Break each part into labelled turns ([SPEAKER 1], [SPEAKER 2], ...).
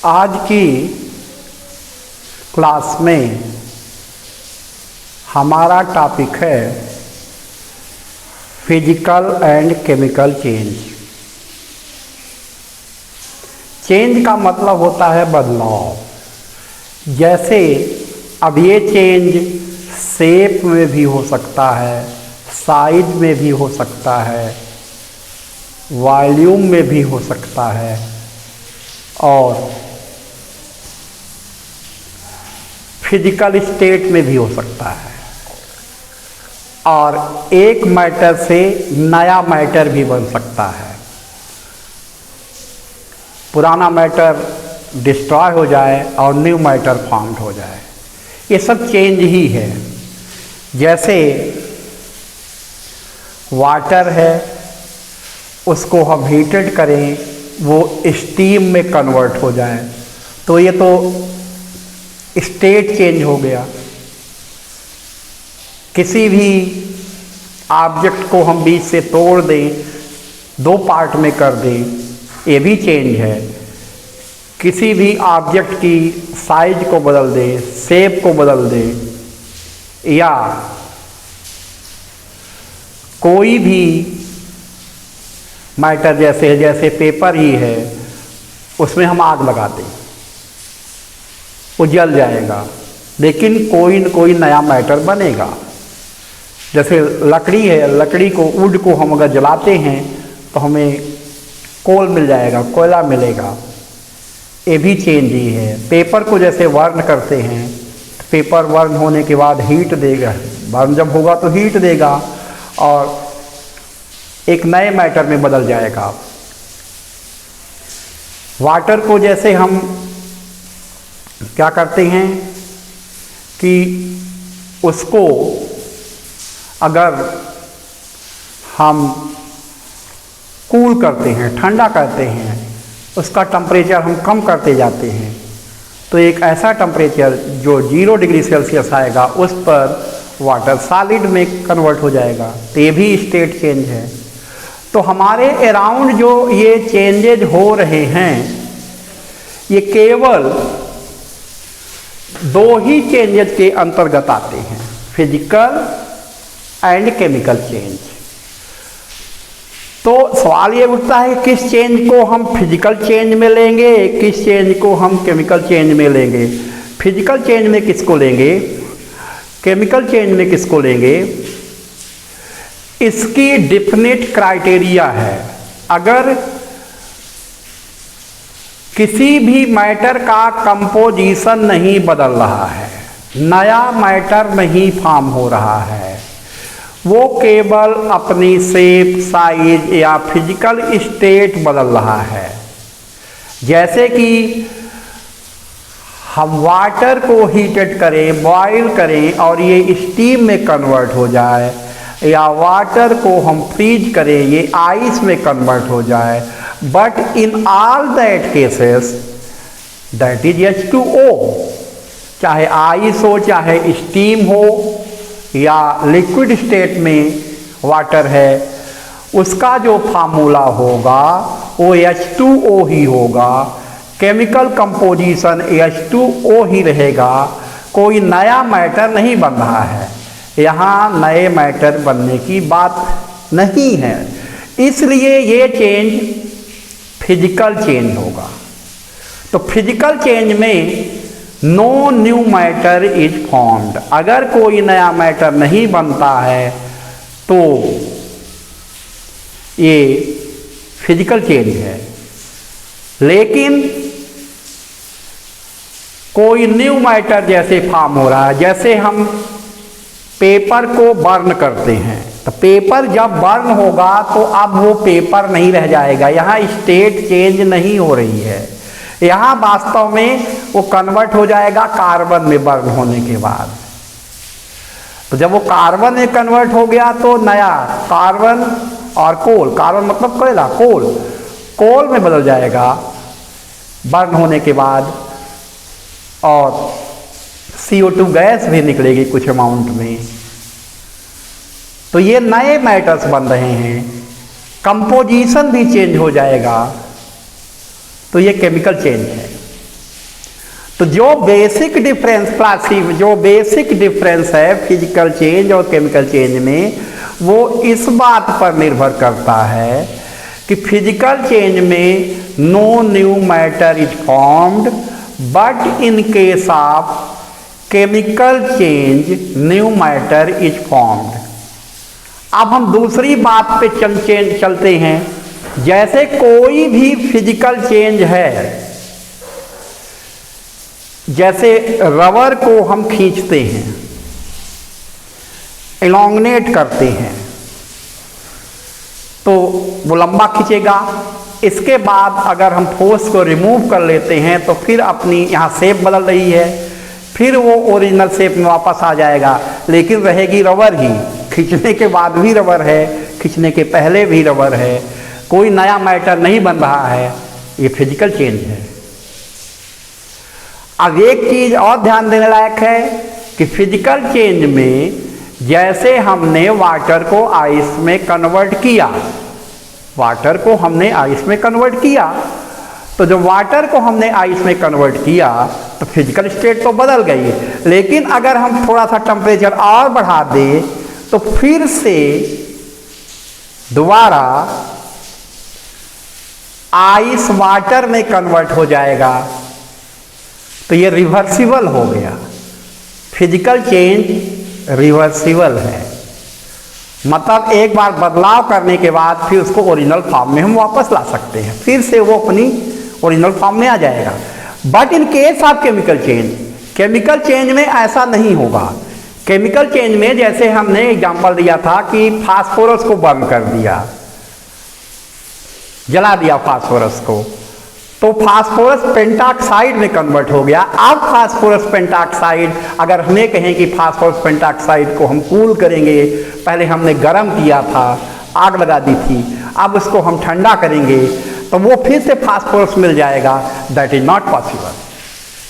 [SPEAKER 1] आज की क्लास में हमारा टॉपिक है physical and chemical change. Change का मतलब होता है बदलाव। जैसे अब ये चेंज शेप में भी हो सकता है, साइज में भी हो सकता है, वॉल्यूम में भी हो सकता है और फिजिकल स्टेट में भी हो सकता है। और एक मैटर से नया मैटर भी बन सकता है। पुराना मैटर डिस्ट्रॉय हो जाए और न्यू मैटर फॉर्म्ड हो जाए, ये सब चेंज ही है। जैसे वाटर है, उसको हम हीटेड करें, वो स्टीम में कन्वर्ट हो जाए, तो ये तो स्टेट चेंज हो गया। किसी भी ऑब्जेक्ट को हम बीच से तोड़ दें, दो पार्ट में कर दें, ये भी चेंज है। किसी भी ऑब्जेक्ट की साइज को बदल दें, शेप को बदल दें, या कोई भी मैटर जैसे पेपर ही है, उसमें हम आग लगा दें, वो जल जाएगा, लेकिन कोई न कोई नया मैटर बनेगा। जैसे लकड़ी है, लकड़ी को, वुड को हम अगर जलाते हैं तो हमें कोल मिल जाएगा, कोयला मिलेगा, ये भी चेंज ही है। पेपर को जैसे बर्न करते हैं, पेपर बर्न होने के बाद हीट देगा, बर्न जब होगा तो हीट देगा और एक नए मैटर में बदल जाएगा। वाटर को जैसे हम क्या करते हैं कि उसको अगर हम कूल करते हैं, ठंडा करते हैं, उसका टेम्परेचर हम कम करते जाते हैं, तो एक ऐसा टेम्परेचर जो 0 डिग्री सेल्सियस आएगा, उस पर वाटर सॉलिड में कन्वर्ट हो जाएगा। तो ये भी स्टेट चेंज है। तो हमारे अराउंड जो ये चेंजेज हो रहे हैं, ये केवल दो ही चेंजेज के अंतर्गत आते हैं, फिजिकल एंड केमिकल चेंज। तो सवाल ये उठता है किस चेंज को हम फिजिकल चेंज में लेंगे, किस चेंज को हम केमिकल चेंज में लेंगे। फिजिकल चेंज में किसको लेंगे, केमिकल चेंज में किसको लेंगे, इसकी डेफिनेट क्राइटेरिया है। अगर किसी भी मैटर का कंपोजिशन नहीं बदल रहा है, नया मैटर नहीं फॉर्म हो रहा है, वो केवल अपनी शेप, साइज या फिजिकल स्टेट बदल रहा है। जैसे कि हम वाटर को हीटेड करें, बॉयल करें और ये स्टीम में कन्वर्ट हो जाए, या वाटर को हम फ्रीज करें, ये आइस में कन्वर्ट हो जाए, but in all that cases that is H2O। चाहे आइस हो, चाहे स्टीम हो, या लिक्विड स्टेट में वाटर है, उसका जो फार्मूला होगा वो H2O ही होगा। केमिकल कंपोजिशन H2O ही रहेगा। कोई नया मैटर नहीं बन रहा है, यहाँ नए मैटर बनने की बात नहीं है। इसलिए ये चेंज फिजिकल चेंज होगा। तो फिजिकल चेंज में no new matter is formed. अगर कोई नया मैटर नहीं बनता है तो ये फिजिकल चेंज है। लेकिन कोई न्यू मैटर जैसे फॉर्म हो रहा है, जैसे हम पेपर को बर्न करते हैं, तो पेपर जब बर्न होगा तो अब वो पेपर नहीं रह जाएगा, यहाँ स्टेट चेंज नहीं हो रही है। यहाँ वास्तव में वो कन्वर्ट हो जाएगा कार्बन में बर्न होने के बाद। तो जब वो कार्बन में कन्वर्ट हो गया तो नया कार्बन और कोल, कार्बन मतलब कोयला, कोल में बदल जाएगा बर्न होने के बाद, और CO2 गैस भी निकलेगी कुछ अमाउंट में। तो ये नए मैटर्स बन रहे हैं, कंपोजिशन भी चेंज हो जाएगा। तो ये केमिकल चेंज है। तो जो बेसिक डिफरेंस है फिजिकल चेंज और केमिकल चेंज में, वो इस बात पर निर्भर करता है कि फिजिकल चेंज में no new matter is formed, but in case of chemical change new matter is formed. अब हम दूसरी बात पे चलते हैं। जैसे कोई भी फिजिकल चेंज है, जैसे रबर को हम खींचते हैं, एलोंगनेट करते हैं, तो वो लंबा खींचेगा। इसके बाद अगर हम फोर्स को रिमूव कर लेते हैं तो फिर अपनी यहाँ शेप बदल रही है, फिर वो ओरिजिनल शेप में वापस आ जाएगा, लेकिन रहेगी रबर ही। खींचने के बाद भी रबर है, खींचने के पहले भी रबर है, कोई नया मैटर नहीं बन रहा है। ये फिजिकल चेंज है। अब एक चीज और ध्यान देने लायक है कि फिजिकल चेंज में जैसे हमने वाटर को आइस में कन्वर्ट किया, तो जब वाटर को हमने आइस में कन्वर्ट किया तो फिजिकल स्टेट तो बदल गई, लेकिन अगर हम थोड़ा सा टेम्परेचर और बढ़ा दें तो फिर से दोबारा आइस वाटर में कन्वर्ट हो जाएगा। तो ये रिवर्सिबल हो गया। फिजिकल चेंज रिवर्सिबल है, मतलब एक बार बदलाव करने के बाद फिर उसको ओरिजिनल फॉर्म में हम वापस ला सकते हैं, फिर से वो अपनी ओरिजिनल फॉर्म में आ जाएगा। But in case of chemical change में ऐसा नहीं होगा। केमिकल चेंज में जैसे हमने एग्जांपल दिया था कि फास्फोरस को बर्न कर दिया, जला दिया फास्फोरस को, तो फास्फोरस पेंटाक्साइड में कन्वर्ट हो गया। अब फास्फोरस पेंटाक्साइड, अगर हमें कहें कि फास्फोरस पेंटाक्साइड को हम कूल करेंगे, पहले हमने गर्म किया था, आग लगा दी थी, अब उसको हम ठंडा करेंगे तो वो फिर से फास्फोरस मिल जाएगा। दैट इज नॉट पॉसिबल,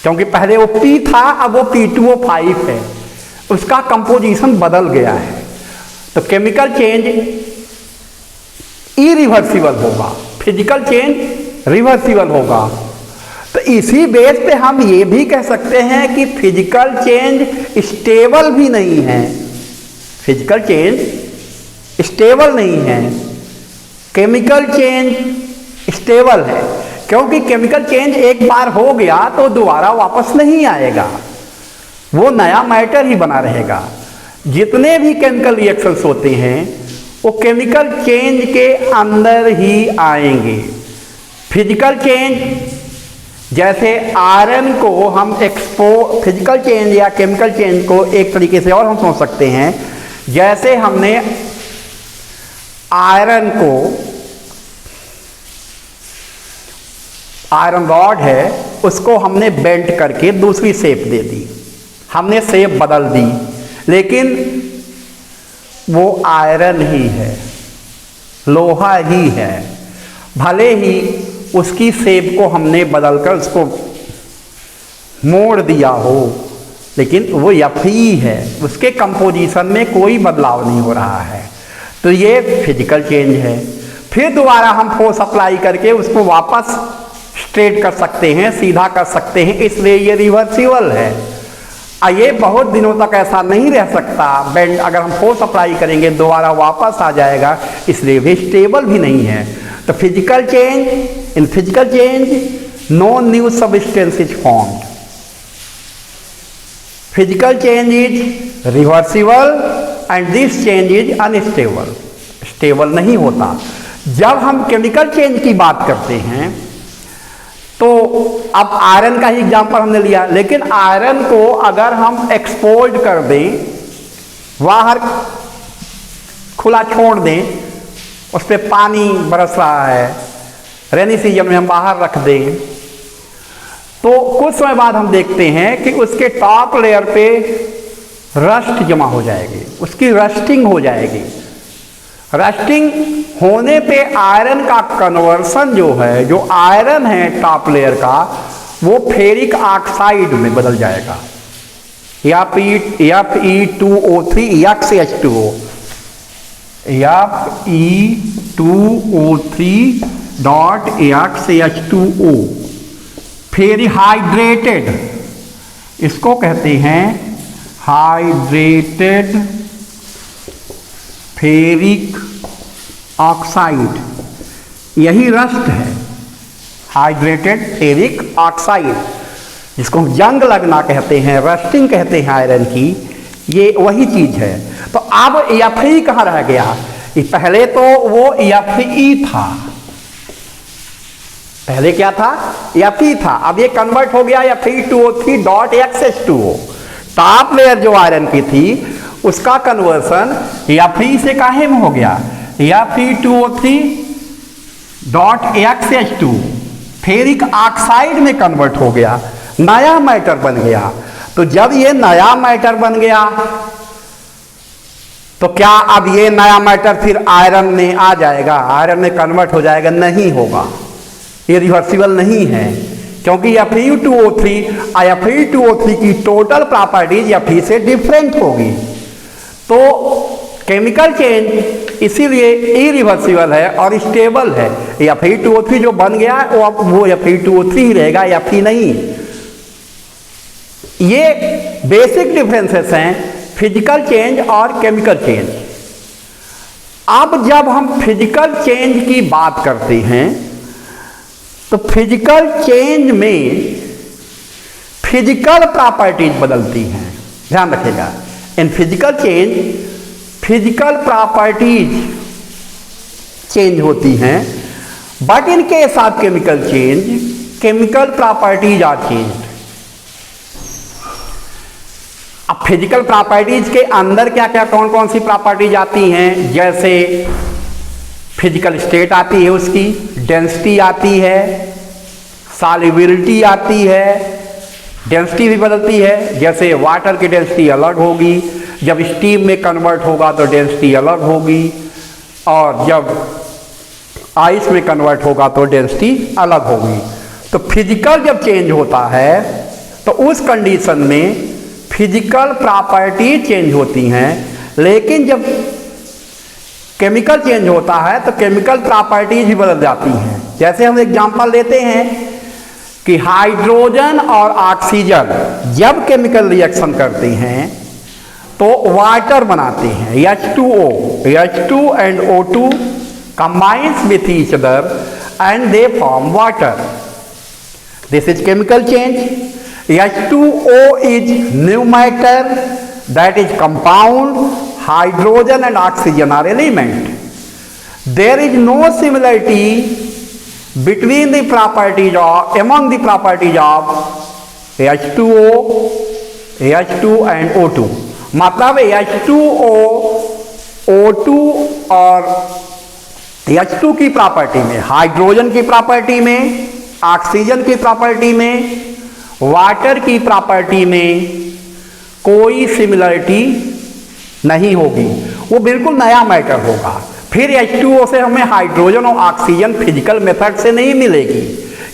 [SPEAKER 1] क्योंकि पहले वो P था, अब वो P2O5 है, उसका कंपोजिशन बदल गया है। तो केमिकल चेंज इरिवर्सिबल होगा, फिजिकल चेंज रिवर्सिबल होगा। तो इसी बेस पे हम ये भी कह सकते हैं कि फिजिकल चेंज स्टेबल भी नहीं है, फिजिकल चेंज स्टेबल नहीं है, केमिकल चेंज स्टेबल है। क्योंकि केमिकल चेंज एक बार हो गया तो दोबारा वापस नहीं आएगा, वो नया मैटर ही बना रहेगा। जितने भी केमिकल रिएक्शंस होते हैं वो केमिकल चेंज के अंदर ही आएंगे। फिजिकल चेंज जैसे आयरन को हम फिजिकल चेंज या केमिकल चेंज को एक तरीके से और हम समझ सकते हैं, जैसे हमने आयरन रॉड है, उसको हमने बेंट करके दूसरी शेप दे दी, हमने शेप बदल दी, लेकिन वो आयरन ही है, लोहा ही है। भले ही उसकी शेप को हमने बदलकर उसको मोड़ दिया हो, लेकिन वो Fe है, उसके कंपोजिशन में कोई बदलाव नहीं हो रहा है। तो ये फिजिकल चेंज है। फिर दोबारा हम फोर्स अप्लाई करके उसको वापस स्ट्रेट कर सकते हैं, सीधा कर सकते हैं, इसलिए ये रिवर्सिबल है। ये बहुत दिनों तक ऐसा नहीं रह सकता, बेंड अगर हम फोर्स अप्लाई करेंगे दोबारा वापस आ जाएगा, इसलिए वे स्टेबल भी नहीं है। तो physical change, in physical change no new substance is formed, physical change is reversible and this change is unstable, stable नहीं होता। जब हम केमिकल चेंज की बात करते हैं तो अब आयरन का ही एग्जांपल हमने लिया, लेकिन आयरन को अगर हम एक्सपोज कर दें, बाहर खुला छोड़ दें, उस पर पानी बरस रहा है, रेनी सीजन में हम बाहर रख दें, तो कुछ समय बाद हम देखते हैं कि उसके टॉप लेयर पे रस्ट जमा हो जाएगी, उसकी रस्टिंग हो जाएगी। रस्टिंग होने पे आयरन का कन्वर्सन जो है, जो आयरन है टॉप लेयर का, वो फेरिक ऑक्साइड में बदल जाएगा, Fe2O3 XH2O, Fe2O3.XH2O, फेरिहाइड्रेटेड इसको कहते हैं हाइड्रेटेड फेरिक ऑक्साइड, यही रस्ट है, हाइड्रेटेड फेरिक ऑक्साइड, जिसको हम जंग लगना कहते हैं, रस्टिंग कहते हैं आयरन की, ये वही चीज है। तो अब Fe कहाँ रह गया? पहले तो वो Fe था, पहले क्या था? Fe था, अब ये कन्वर्ट हो गया Fe2O3.XH2O। टॉप लेयर जो आयरन की थी उसका कन्वर्सन Fe से काहे में हो गया? Fe2O3.XH2 फेरिक ऑक्साइड में कन्वर्ट हो गया, नया मैटर बन गया। तो जब ये नया मैटर बन गया तो क्या अब ये नया मैटर फिर आयरन में आ जाएगा, आयरन में कन्वर्ट हो जाएगा? नहीं होगा, ये रिवर्सिबल नहीं है, क्योंकि Fe2O3 की टोटल प्रॉपर्टीज Fe से डिफरेंट होगी। तो केमिकल चेंज इसीलिए इरिवर्सिबल है और स्टेबल है। Fe2O3 जो बन गया वो Fe2O3 ही रहेगा, Fe नहीं। ये बेसिक डिफरेंसेस हैं फिजिकल चेंज और केमिकल चेंज। अब जब हम फिजिकल चेंज की बात करते हैं तो फिजिकल चेंज में फिजिकल प्रॉपर्टीज बदलती हैं, ध्यान रखिएगा। In physical change physical properties change होती हैं, but in case of chemical change chemical properties are change. अब फिजिकल प्रॉपर्टीज के अंदर क्या क्या कौन कौन सी प्रॉपर्टीज आती हैं? जैसे फिजिकल स्टेट आती है, उसकी डेंसिटी आती है, सॉल्युबिलिटी आती है, डेंसिटी भी बदलती है। जैसे वाटर की डेंसिटी अलग होगी, जब स्टीम में कन्वर्ट होगा तो डेंसिटी अलग होगी, और जब आइस में कन्वर्ट होगा तो डेंसिटी अलग होगी। तो फिजिकल जब चेंज होता है तो उस कंडीशन में फिजिकल प्रॉपर्टी चेंज होती हैं, लेकिन जब केमिकल चेंज होता है तो केमिकल प्रॉपर्टीज भी बदल जाती हैं। जैसे हम एग्जांपल लेते हैं कि हाइड्रोजन और ऑक्सीजन जब केमिकल रिएक्शन करते हैं तो वाटर बनाते हैं, H2O, H2 and O2 combines with each other and they form water. This is chemical change. H2O is new matter, that is compound. Hydrogen and oxygen are element. There is no similarity between the properties of among the properties of H2O, H2 and O2. मतलब H2O, O2 और H2 की property में, hydrogen की property में, oxygen की property में, water की property में कोई सिमिलरिटी नहीं होगी, वो बिल्कुल नया मैटर होगा। फिर H2O से हमें हाइड्रोजन और ऑक्सीजन फिजिकल मेथड से नहीं मिलेगी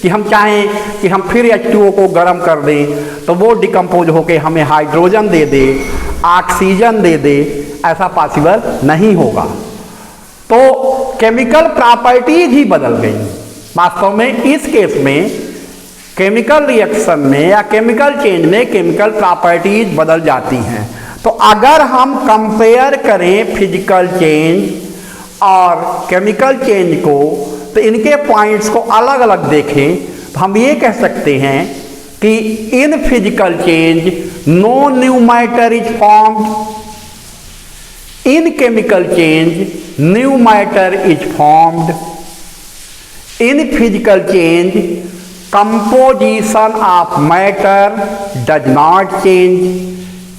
[SPEAKER 1] कि हम चाहें कि हम फिर H2O को गर्म कर दें तो वो डिकम्पोज होके हमें हाइड्रोजन दे दे, ऑक्सीजन दे दे, ऐसा पॉसिबल नहीं होगा। तो केमिकल प्रॉपर्टीज ही बदल गई। वास्तव में इस केस में केमिकल रिएक्शन में या केमिकल चेंज में केमिकल प्रॉपर्टीज बदल जाती हैं। तो अगर हम कंपेयर करें फिजिकल चेंज और केमिकल चेंज को, तो इनके पॉइंट्स को अलग अलग देखें तो हम ये कह सकते हैं कि in physical change no new matter is formed, in chemical change new matter is formed, in physical change composition of matter does not change,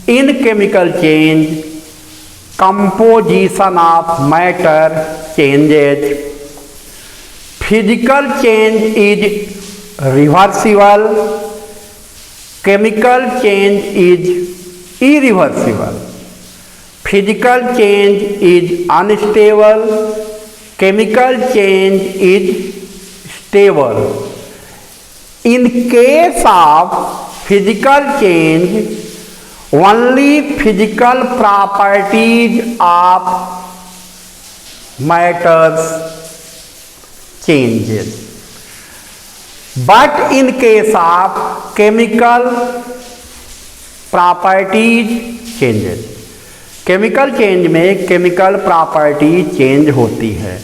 [SPEAKER 1] in chemical change composition of matter changes. Physical change is reversible, chemical change is irreversible. Physical change is unstable, chemical change is stable. In case of physical change, only physical properties of matters changes. But in case of chemical properties changes. Chemical change में chemical property change होती है।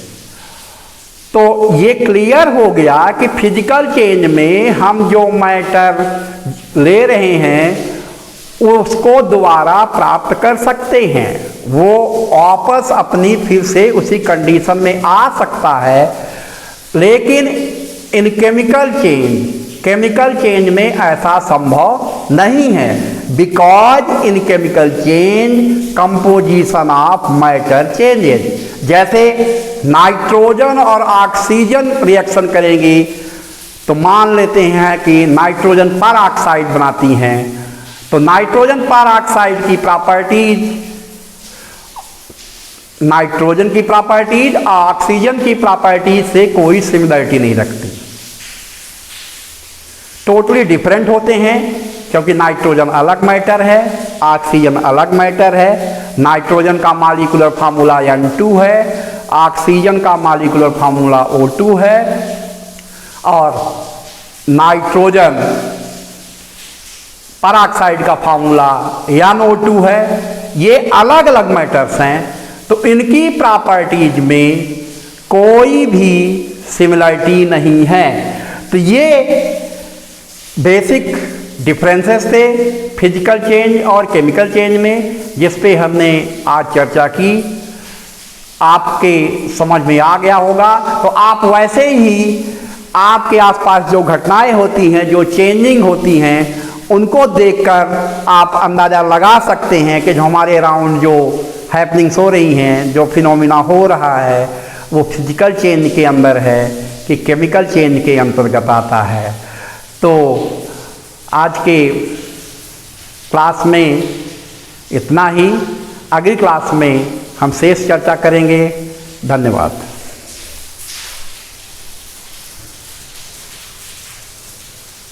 [SPEAKER 1] तो ये clear हो गया कि physical change में हम जो मैटर ले रहे हैं उसको दोबारा प्राप्त कर सकते हैं, वो वापस अपनी फिर से उसी कंडीशन में आ सकता है। लेकिन इन केमिकल चेंज में ऐसा संभव नहीं है, because in chemical change composition of matter changes. जैसे नाइट्रोजन और ऑक्सीजन रिएक्शन करेंगी तो मान लेते हैं कि नाइट्रोजन पर ऑक्साइड बनाती हैं, तो नाइट्रोजन पर ऑक्साइड की प्रॉपर्टीज नाइट्रोजन की प्रॉपर्टीज ऑक्सीजन की प्रॉपर्टीज से कोई सिमिलरिटी नहीं रखती, टोटली डिफरेंट होते हैं। क्योंकि नाइट्रोजन अलग मैटर है, ऑक्सीजन अलग मैटर है। नाइट्रोजन का मॉलिक्यूलर फार्मूला N2 है, ऑक्सीजन का मॉलिक्यूलर फार्मूला O2 है, और नाइट्रोजन परऑक्साइड का फार्मूला NO2 है। ये अलग अलग मैटर्स हैं, तो इनकी प्रॉपर्टीज में कोई भी सिमिलरिटी नहीं है। तो ये बेसिक डिफरेंसेस थे फिजिकल चेंज और केमिकल चेंज में, जिस पे हमने आज चर्चा की। आपके समझ में आ गया होगा। तो आप वैसे ही आपके आसपास जो घटनाएं होती हैं, जो चेंजिंग होती हैं, उनको देखकर आप अंदाज़ा लगा सकते हैं कि जो हमारे अराउंड जो हैपनिंग्स हो रही हैं, जो फिनोमिना हो रहा है, वो फिजिकल चेंज के अंदर है कि केमिकल चेंज के अंतर्गत आता है। तो आज के क्लास में इतना ही। अगली क्लास में हम शेष चर्चा करेंगे। धन्यवाद।